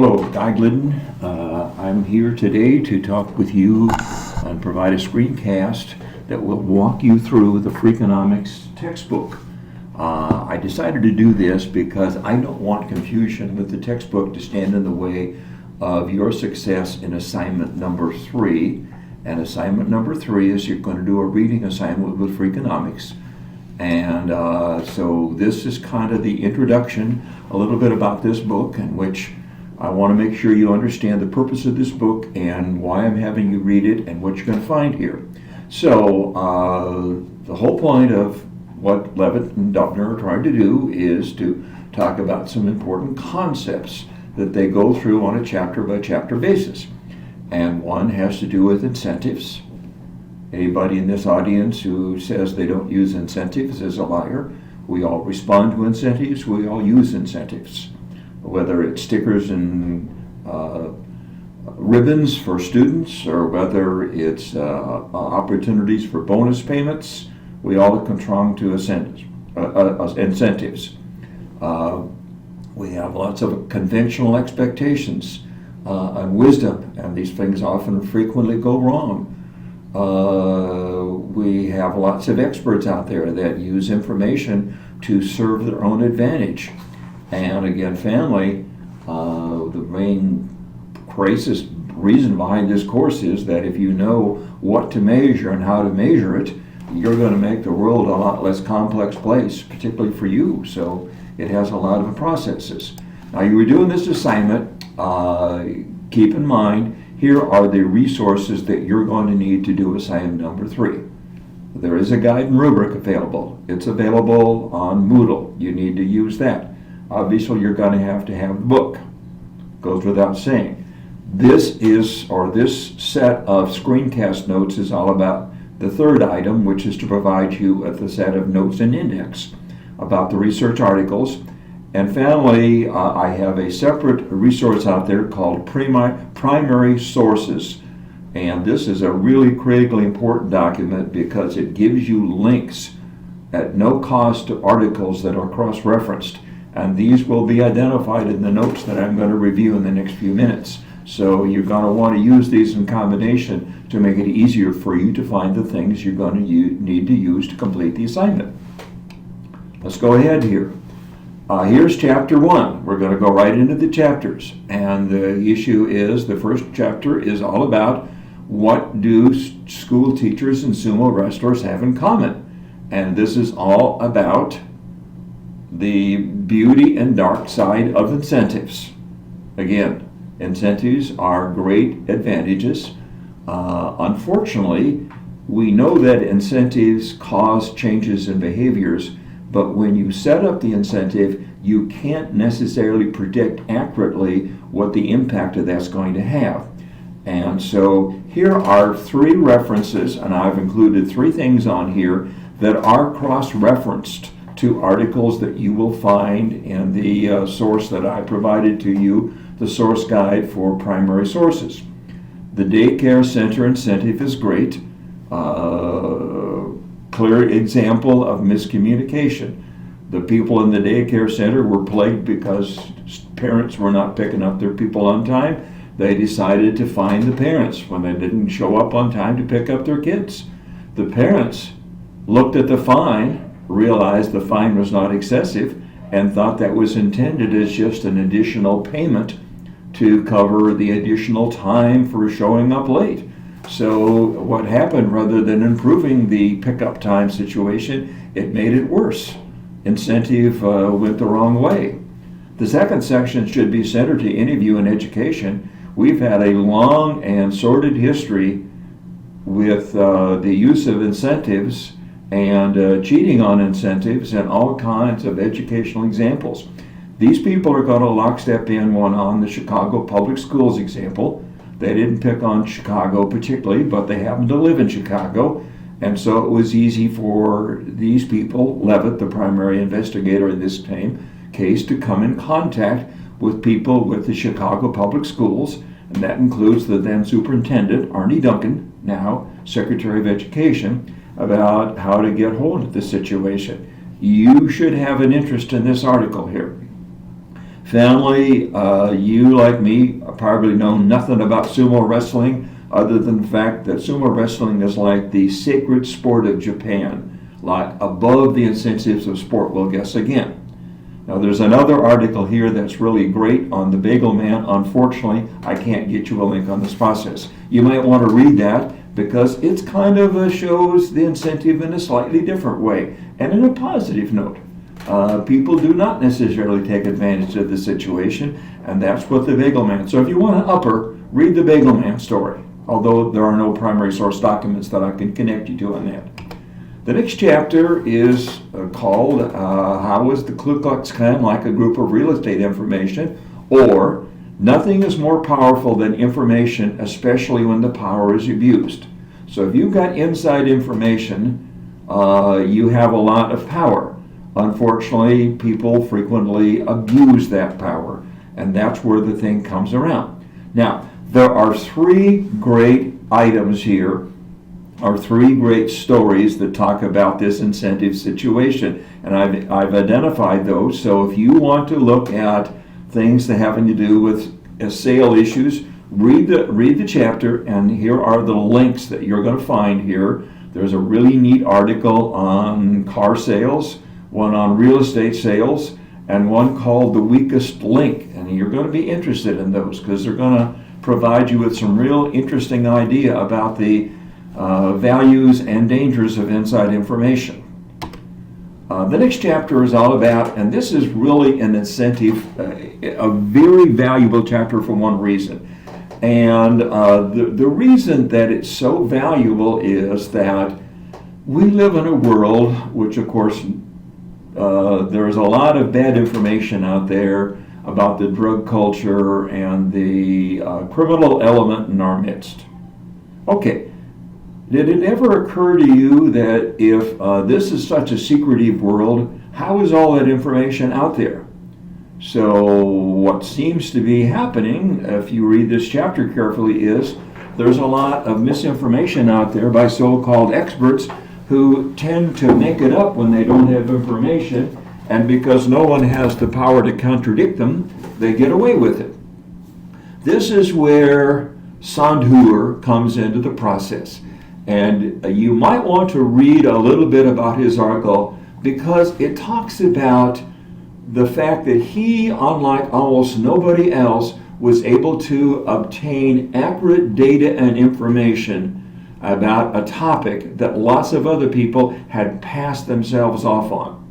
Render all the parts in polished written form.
Hello, Guy Glidden. I'm here today to talk with you and provide a screencast that will walk you through the Freakonomics textbook. I decided to do this because I don't want confusion with the textbook to stand in the way of your success in assignment number 3. And assignment number 3 is you're going to do a reading assignment with Freakonomics. And so this is kind of the introduction, a little bit about this book, in which I want to make sure you understand the purpose of this book and why I'm having you read it and what you're going to find here. So the whole point of what Levitt and Dubner are trying to do is to talk about some important concepts that they go through on a chapter-by-chapter basis. And one has to do with incentives. Anybody in this audience who says they don't use incentives is a liar. We all respond to incentives. We all use incentives. Whether it's stickers and ribbons for students, or whether it's opportunities for bonus payments, we all conform to incentives. We have lots of conventional expectations and wisdom, and these things often frequently go wrong. We have lots of experts out there that use information to serve their own advantage. And again, family, the main reason behind this course is that if you know what to measure and how to measure it, you're going to make the world a lot less complex place, particularly for you. So it has a lot of processes. Now, you were doing this assignment. Keep in mind, here are the resources that you're going to need to do assignment number 3. There is a guide and rubric available. It's available on Moodle. You need to use that. Obviously, you're going to have the book. Goes without saying. This set of screencast notes is all about the third item, which is to provide you with a set of notes and index about the research articles. And family, I have a separate resource out there called Primary Sources. And this is a really critically important document because it gives you links at no cost to articles that are cross-referenced. And these will be identified in the notes that I'm going to review in the next few minutes. So you're going to want to use these in combination to make it easier for you to find the things you're going to need to use to complete the assignment. Let's go ahead here. Here's chapter 1. We're going to go right into the chapters. And the issue is, the first chapter is all about what do school teachers and sumo wrestlers have in common. And this is all about the beauty and dark side of incentives. Again, incentives are great advantages. Unfortunately, we know that incentives cause changes in behaviors, but when you set up the incentive, you can't necessarily predict accurately what the impact of that's going to have. And so here are 3 references, and I've included 3 things on here that are cross-referenced to articles that you will find in the source that I provided to you, the source guide for primary sources. The daycare center incentive is great. Clear example of miscommunication. The people in the daycare center were plagued because parents were not picking up their people on time. They decided to fine the parents when they didn't show up on time to pick up their kids. The parents looked at the fine, realized the fine was not excessive, and thought that was intended as just an additional payment to cover the additional time for showing up late. So what happened, rather than improving the pickup time situation, it made it worse. Incentive went the wrong way. The second section should be centered to any of you in education. We've had a long and sordid history with the use of incentives and cheating on incentives and all kinds of educational examples. These people are going to lockstep in one on the Chicago Public Schools example. They didn't pick on Chicago particularly, but they happen to live in Chicago. And so it was easy for these people, Levitt, the primary investigator in this case, to come in contact with people with the Chicago Public Schools. And that includes the then superintendent, Arnie Duncan, now Secretary of Education, about how to get hold of the situation. You should have an interest in this article here. Family, you like me probably know nothing about sumo wrestling other than the fact that sumo wrestling is like the sacred sport of Japan, like above the incentives of sport. We'll guess again. Now there's another article here that's really great on the Bagel Man. Unfortunately, I can't get you a link on this process. You might want to read that because it's kind of shows the incentive in a slightly different way and in a positive note. People do not necessarily take advantage of the situation, and that's what the Bagel Man. So if you want to upper, read the Bagel Man story, although there are no primary source documents that I can connect you to on that. The next chapter is called How is the Ku Klux Klan like a group of real estate information? Or nothing is more powerful than information, especially when the power is abused. So if you've got inside information, you have a lot of power. Unfortunately, people frequently abuse that power, and that's where the thing comes around. Now, there are three great items here, are three great stories that talk about this incentive situation, and I've identified those. So if you want to look at things that having to do with sale issues, read the chapter, and here are the links that you're going to find here. There's a really neat article on car sales, one on real estate sales, and one called The Weakest Link, and you're going to be interested in those because they're going to provide you with some real interesting idea about the values and dangers of inside information. The next chapter is all about, and this is really an incentive, a very valuable chapter for one reason. And the reason that it's so valuable is that we live in a world which, of course, there's a lot of bad information out there about the drug culture and the criminal element in our midst. Okay. Did it ever occur to you that if this is such a secretive world, how is all that information out there? So what seems to be happening, if you read this chapter carefully, is there's a lot of misinformation out there by so-called experts who tend to make it up when they don't have information, and because no one has the power to contradict them, they get away with it. This is where Sandhur comes into the process. And you might want to read a little bit about his article because it talks about the fact that he, unlike almost nobody else, was able to obtain accurate data and information about a topic that lots of other people had passed themselves off on.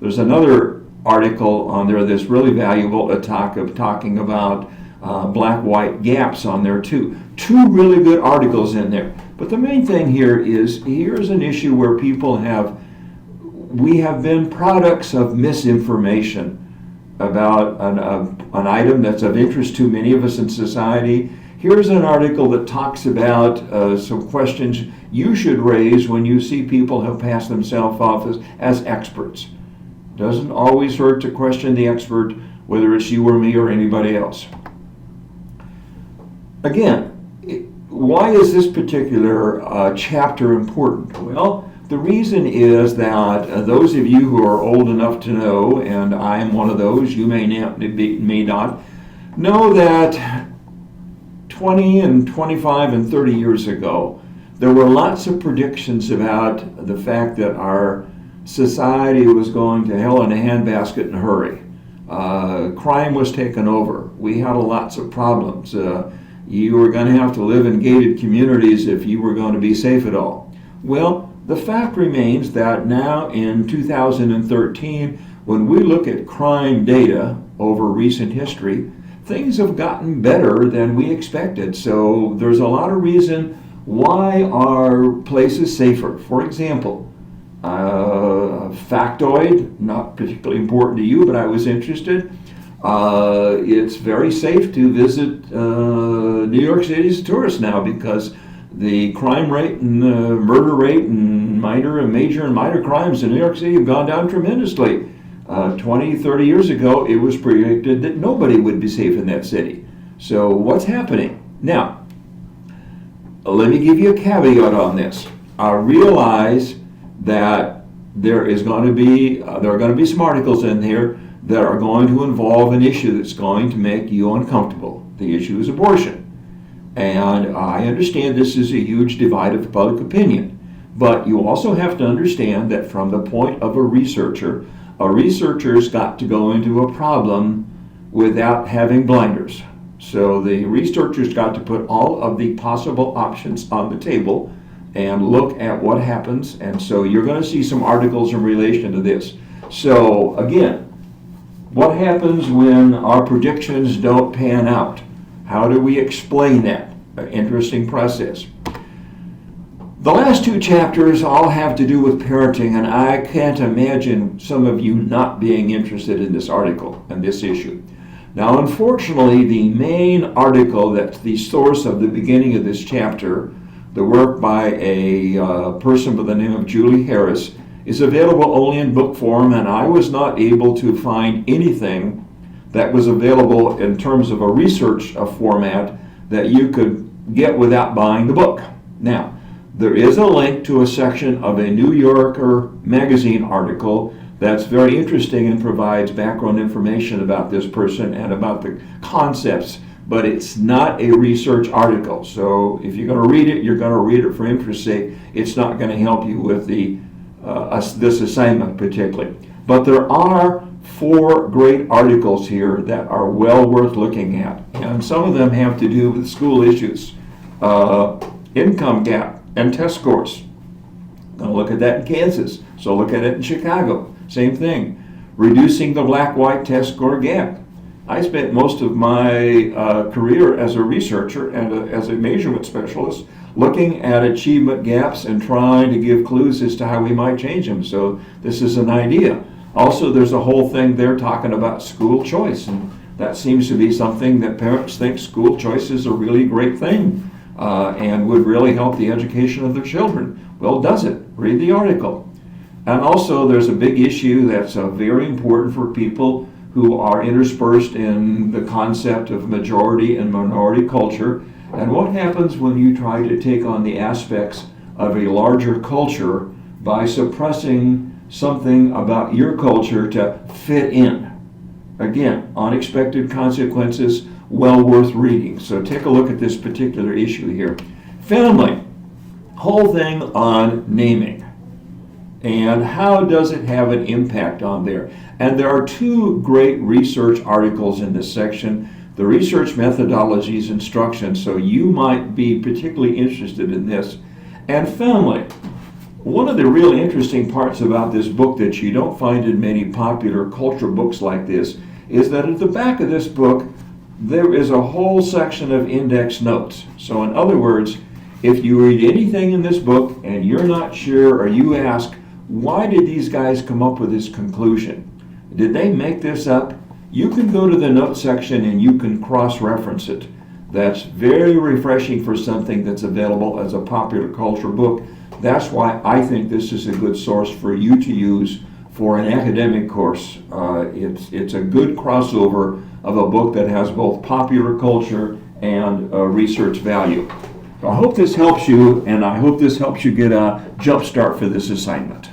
There's another article on there that's really valuable, talking about black-white gaps on there too. Two really good articles in there. But the main thing here is, here's an issue where we have been products of misinformation about an item that's of interest to many of us in society. Here's an article that talks about some questions you should raise when you see people who pass themselves off as experts. Doesn't always hurt to question the expert, whether it's you or me or anybody else. Again, why is this particular chapter important? Well, the reason is that those of you who are old enough to know, and I am one of those, you may not, know that 20 and 25 and 30 years ago, there were lots of predictions about the fact that our society was going to hell in a handbasket in a hurry. Crime was taken over. We had lots of problems. You were going to have to live in gated communities if you were going to be safe at all. Well, the fact remains that now in 2013, when we look at crime data over recent history, things have gotten better than we expected. So there's a lot of reason why our place is safer. For example, factoid, not particularly important to you, but I was interested. It's very safe to visit New York City as a tourist now because the crime rate and murder rate and major and minor crimes in New York City have gone down tremendously. 20, 30 years ago, it was predicted that nobody would be safe in that city. So what's happening? Now, let me give you a caveat on this. I realize that there are going to be some articles in here that are going to involve an issue that's going to make you uncomfortable. The issue is abortion. And I understand this is a huge divide of public opinion, but you also have to understand that from the point of a researcher's got to go into a problem without having blinders. So the researcher's got to put all of the possible options on the table and look at what happens. And so you're going to see some articles in relation to this. So again, what happens when our predictions don't pan out? How do we explain that? An interesting process. The last two chapters all have to do with parenting, and I can't imagine some of you not being interested in this article and this issue. Now, unfortunately, the main article that's the source of the beginning of this chapter, the work by a person by the name of Julie Harris, is available only in book form, and I was not able to find anything that was available in terms of a research format that you could get without buying the book. Now, there is a link to a section of a New Yorker magazine article that's very interesting and provides background information about this person and about the concepts, but it's not a research article. So if you're going to read it, you're going to read it for interest's sake. It's not going to help you with this assignment particularly. But there are 4 great articles here that are well worth looking at, and some of them have to do with school issues, income gap and test scores. Going to look at that in Kansas, so look at it in Chicago. Same thing. Reducing the black-white test score gap. I spent most of my career as a researcher and as a measurement specialist looking at achievement gaps and trying to give clues as to how we might change them. So this is an idea. Also, there's a whole thing there talking about school choice, and that seems to be something that parents think school choice is a really great thing and would really help the education of their children. Well, does it? Read the article. And also, there's a big issue that's very important for people who are interspersed in the concept of majority and minority culture, and what happens when you try to take on the aspects of a larger culture by suppressing something about your culture to fit in. Again, unexpected consequences, well worth reading. So take a look at this particular issue here. Family, whole thing on naming. And how does it have an impact on there? And there are 2 great research articles in this section, the research methodologies instructions, so you might be particularly interested in this. And family. One of the really interesting parts about this book that you don't find in many popular culture books like this is that at the back of this book, there is a whole section of index notes. So in other words, if you read anything in this book and you're not sure, or you ask, why did these guys come up with this conclusion? Did they make this up? You can go to the note section and you can cross-reference it. That's very refreshing for something that's available as a popular culture book. That's why I think this is a good source for you to use for an academic course. It's a good crossover of a book that has both popular culture and research value. So I hope this helps you, and I hope this helps you get a jump start for this assignment.